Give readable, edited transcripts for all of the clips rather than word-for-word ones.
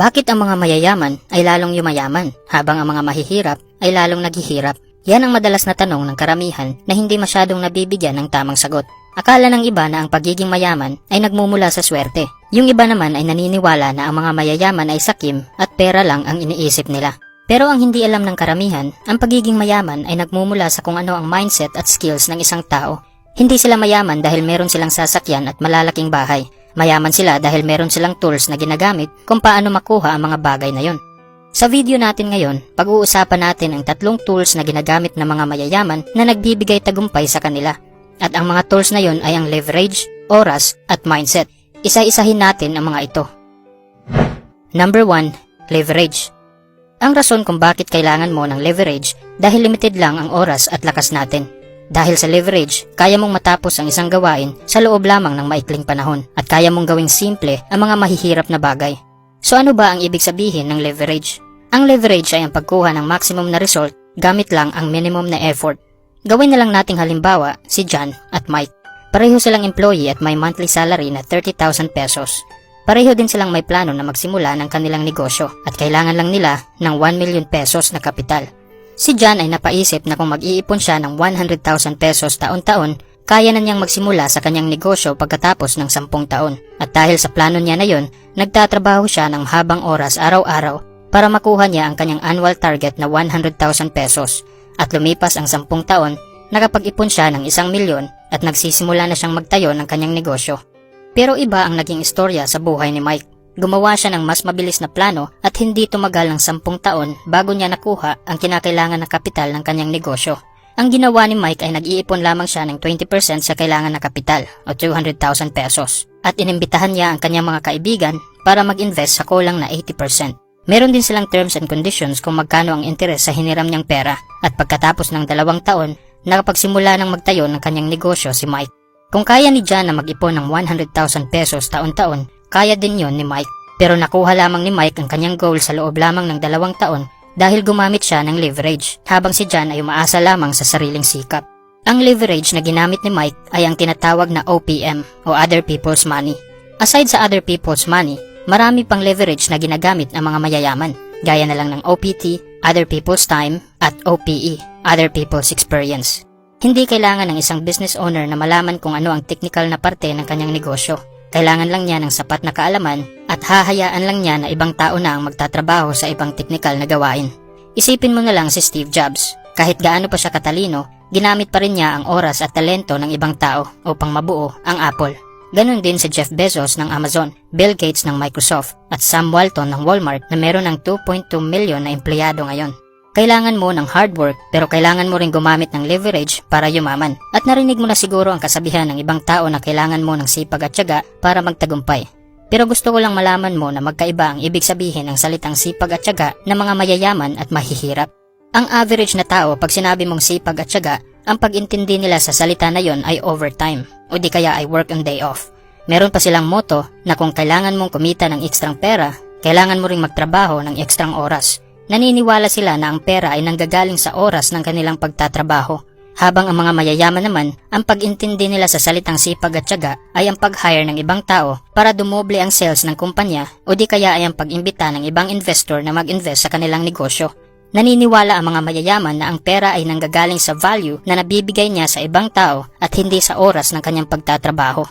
Bakit ang mga mayayaman ay lalong yumayaman habang ang mga mahihirap ay lalong naghihirap? Yan ang madalas na tanong ng karamihan na hindi masyadong nabibigyan ng tamang sagot. Akala ng iba na ang pagiging mayaman ay nagmumula sa swerte. Yung iba naman ay naniniwala na ang mga mayayaman ay sakim at pera lang ang iniisip nila. Pero ang hindi alam ng karamihan, ang pagiging mayaman ay nagmumula sa kung ano ang mindset at skills ng isang tao. Hindi sila mayaman dahil meron silang sasakyan at malalaking bahay. Mayaman sila dahil meron silang tools na ginagamit kung paano makuha ang mga bagay na yon. Sa video natin ngayon, pag-uusapan natin ang 3 tools na ginagamit ng mga mayayaman na nagbibigay tagumpay sa kanila. At ang mga tools na yon ay ang leverage, oras, at mindset. Isa-isahin natin ang mga ito. Number 1. Leverage. Ang rason kung bakit kailangan mo ng leverage dahil limited lang ang oras at lakas natin. Dahil sa leverage, kaya mong matapos ang isang gawain sa loob lamang ng maikling panahon at kaya mong gawing simple ang mga mahihirap na bagay. So ano ba ang ibig sabihin ng leverage? Ang leverage ay ang pagkuha ng maximum na result gamit lang ang minimum na effort. Gawin na lang nating halimbawa si John at Mike. Pareho silang employee at may monthly salary na 30,000 pesos. Pareho din silang may plano na magsimula ng kanilang negosyo at kailangan lang nila ng 1 million pesos na kapital. Si John ay napaisip na kung mag-iipon siya ng 100,000 pesos taon-taon, kaya na niyang magsimula sa kanyang negosyo pagkatapos ng 10 taon. At dahil sa plano niya na yon, nagtatrabaho siya ng habang oras araw-araw para makuha niya ang kanyang annual target na 100,000 pesos. At lumipas ang 10 taon, nakapag-ipon siya ng 1 milyon at nagsisimula na siyang magtayo ng kanyang negosyo. Pero iba ang naging istorya sa buhay ni Mike. Gumawa siya ng mas mabilis na plano at hindi tumagal ng 10 taon bago niya nakuha ang kinakailangan na kapital ng kanyang negosyo. Ang ginawa ni Mike ay nag-iipon lamang siya ng 20% sa kailangan na kapital o 200,000 pesos at inimbitahan niya ang kanyang mga kaibigan para mag-invest sa kulang na 80%. Meron din silang terms and conditions kung magkano ang interes sa hiniram niyang pera at pagkatapos ng 2 taon, nakapagsimula ng magtayo ng kanyang negosyo si Mike. Kung kaya ni John na mag-ipon ng 100,000 pesos taon-taon, kaya din yon ni Mike. Pero nakuha lamang ni Mike ang kanyang goal sa loob lamang ng 2 taon dahil gumamit siya ng leverage, habang si John ay umaasa lamang sa sariling sikap. Ang leverage na ginamit ni Mike ay ang tinatawag na OPM o Other People's Money. Aside sa Other People's Money, marami pang leverage na ginagamit ng mga mayayaman, gaya na lang ng OPT, Other People's Time, at OPE, Other People's Experience. Hindi kailangan ng isang business owner na malaman kung ano ang technical na parte ng kanyang negosyo. Kailangan lang niya ng sapat na kaalaman at hahayaan lang niya na ibang tao na ang magtatrabaho sa ibang technical na gawain. Isipin mo na lang si Steve Jobs. Kahit gaano pa siya katalino, ginamit pa rin niya ang oras at talento ng ibang tao upang mabuo ang Apple. Ganon din si Jeff Bezos ng Amazon, Bill Gates ng Microsoft at Sam Walton ng Walmart na meron ng 2.2 milyon na empleyado ngayon. Kailangan mo ng hard work pero kailangan mo rin gumamit ng leverage para yumaman. At narinig mo na siguro ang kasabihan ng ibang tao na kailangan mo ng sipag at tiyaga para magtagumpay. Pero gusto ko lang malaman mo na magkaiba ang ibig sabihin ng salitang sipag at tiyaga ng mga mayayaman at mahihirap. Ang average na tao pag sinabi mong sipag at tiyaga, ang pag-intindi nila sa salita na yon ay overtime o di kaya ay work on day off. Meron pa silang motto na kung kailangan mong kumita ng ekstrang pera, kailangan mo ring magtrabaho ng ekstrang oras. Naniniwala sila na ang pera ay nanggagaling sa oras ng kanilang pagtatrabaho, habang ang mga mayayaman naman, ang pag-intindi nila sa salitang sipag at tiyaga ay ang pag-hire ng ibang tao para dumoble ang sales ng kumpanya o di kaya ay ang pag-imbita ng ibang investor na mag-invest sa kanilang negosyo. Naniniwala ang mga mayayaman na ang pera ay nanggagaling sa value na nabibigay niya sa ibang tao at hindi sa oras ng kanyang pagtatrabaho.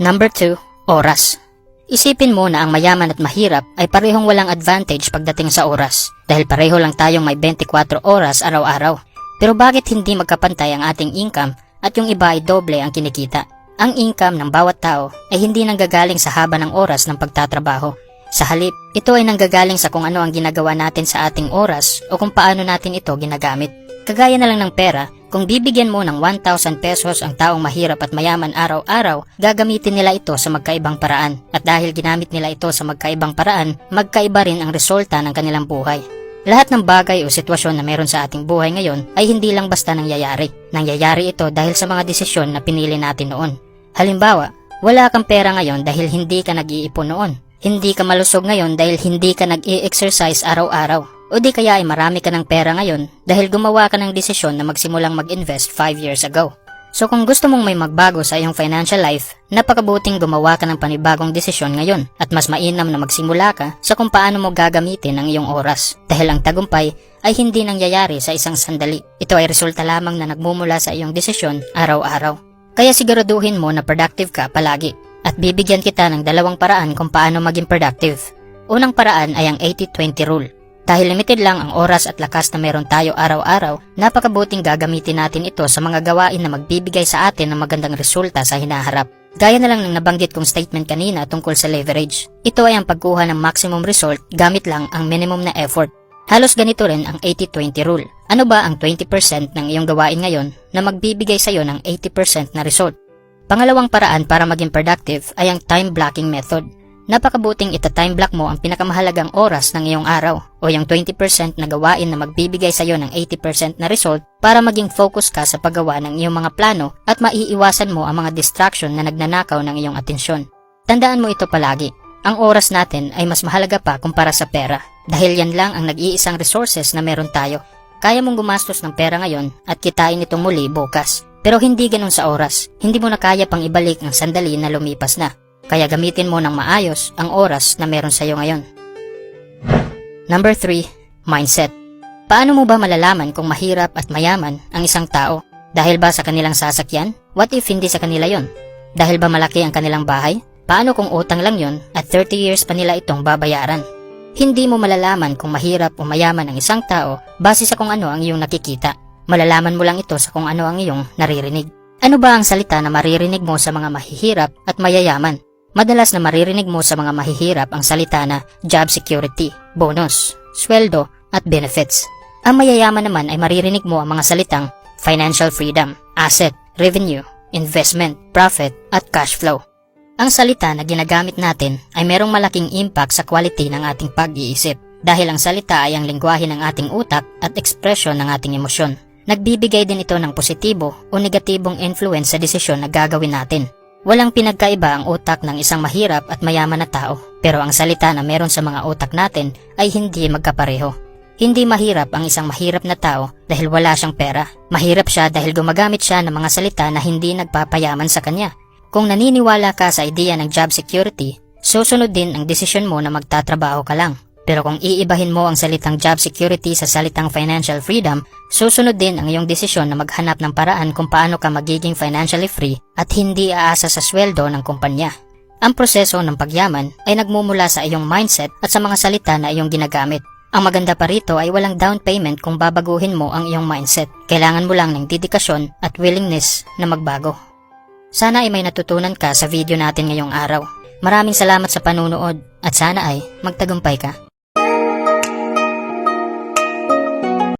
Number 2. Oras. Isipin mo na ang mayaman at mahirap ay parehong walang advantage pagdating sa oras dahil pareho lang tayong may 24 oras araw-araw. Pero bakit hindi magkapantay ang ating income at yung iba ay doble ang kinikita? Ang income ng bawat tao ay hindi nanggagaling sa haba ng oras ng pagtatrabaho. Sa halip, ito ay nanggagaling sa kung ano ang ginagawa natin sa ating oras o kung paano natin ito ginagamit. Kagaya na lang ng pera, kung bibigyan mo ng 1,000 pesos ang taong mahirap at mayaman araw-araw, gagamitin nila ito sa magkaibang paraan. At dahil ginamit nila ito sa magkaibang paraan, magkaiba rin ang resulta ng kanilang buhay. Lahat ng bagay o sitwasyon na meron sa ating buhay ngayon ay hindi lang basta nangyayari. Nangyayari ito dahil sa mga desisyon na pinili natin noon. Halimbawa, wala kang pera ngayon dahil hindi ka nag-iipon noon. Hindi ka malusog ngayon dahil hindi ka nag-i-exercise araw-araw. O di kaya ay marami ka ng pera ngayon dahil gumawa ka ng desisyon na magsimulang mag-invest 5 years ago. So kung gusto mong may magbago sa iyong financial life, napakabuting gumawa ka ng panibagong desisyon ngayon at mas mainam na magsimula ka sa kung paano mo gagamitin ang iyong oras. Dahil ang tagumpay ay hindi nangyayari sa isang sandali. Ito ay resulta lamang na nagmumula sa iyong desisyon araw-araw. Kaya siguraduhin mo na productive ka palagi. At bibigyan kita ng dalawang paraan kung paano maging productive. Unang paraan ay ang 80-20 rule. Dahil limited lang ang oras at lakas na meron tayo araw-araw, napakabuting gagamitin natin ito sa mga gawain na magbibigay sa atin ng magandang resulta sa hinaharap. Gaya na lang ng nabanggit kong statement kanina tungkol sa leverage. Ito ay ang pagkuha ng maximum result gamit lang ang minimum na effort. Halos ganito rin ang 80-20 rule. Ano ba ang 20% ng iyong gawain ngayon na magbibigay sa iyo ng 80% na result? Pangalawang paraan para maging productive ay ang time blocking method. Napakabuting ita-time block mo ang pinakamahalagang oras ng iyong araw o yung 20% na gawain na magbibigay sa iyo ng 80% na result para maging focus ka sa paggawa ng iyong mga plano at maiiwasan mo ang mga distraction na nagnanakaw ng iyong atensyon. Tandaan mo ito palagi, ang oras natin ay mas mahalaga pa kumpara sa pera dahil yan lang ang nag-iisang resources na meron tayo. Kaya mong gumastos ng pera ngayon at kitain itong muli bukas. Pero hindi ganun sa oras, hindi mo na kaya pang ibalik ang sandali na lumipas na. Kaya gamitin mo ng maayos ang oras na meron sa iyo ngayon. Number 3, mindset. Paano mo ba malalaman kung mahirap at mayaman ang isang tao? Dahil ba sa kanilang sasakyan? What if hindi sa kanila yon? Dahil ba malaki ang kanilang bahay? Paano kung utang lang yon at 30 years pa nila itong babayaran? Hindi mo malalaman kung mahirap o mayaman ang isang tao base sa kung ano ang iyong nakikita. Malalaman mo lang ito sa kung ano ang iyong naririnig. Ano ba ang salita na maririnig mo sa mga mahihirap at mayayaman? Madalas na maririnig mo sa mga mahihirap ang salita na job security, bonus, sweldo, at benefits. Ang mayayaman naman ay maririnig mo ang mga salitang financial freedom, asset, revenue, investment, profit, at cash flow. Ang salita na ginagamit natin ay merong malaking impact sa quality ng ating pag-iisip dahil ang salita ay ang lengguwahe ng ating utak at ekspresyon ng ating emosyon. Nagbibigay din ito ng positibo o negatibong influence sa desisyon na gagawin natin. Walang pinagkaiba ang utak ng isang mahirap at mayaman na tao, pero ang salita na meron sa mga utak natin ay hindi magkapareho. Hindi mahirap ang isang mahirap na tao dahil wala siyang pera. Mahirap siya dahil gumagamit siya ng mga salita na hindi nagpapayaman sa kanya. Kung naniniwala ka sa ideya ng job security, susunod din ang desisyon mo na magtatrabaho ka lang. Pero kung iibahin mo ang salitang job security sa salitang financial freedom, susunod din ang iyong desisyon na maghanap ng paraan kung paano ka magiging financially free at hindi aasa sa sweldo ng kumpanya. Ang proseso ng pagyaman ay nagmumula sa iyong mindset at sa mga salita na iyong ginagamit. Ang maganda pa rito ay walang down payment kung babaguhin mo ang iyong mindset. Kailangan mo lang ng dedikasyon at willingness na magbago. Sana ay may natutunan ka sa video natin ngayong araw. Maraming salamat sa panunood at sana ay magtagumpay ka.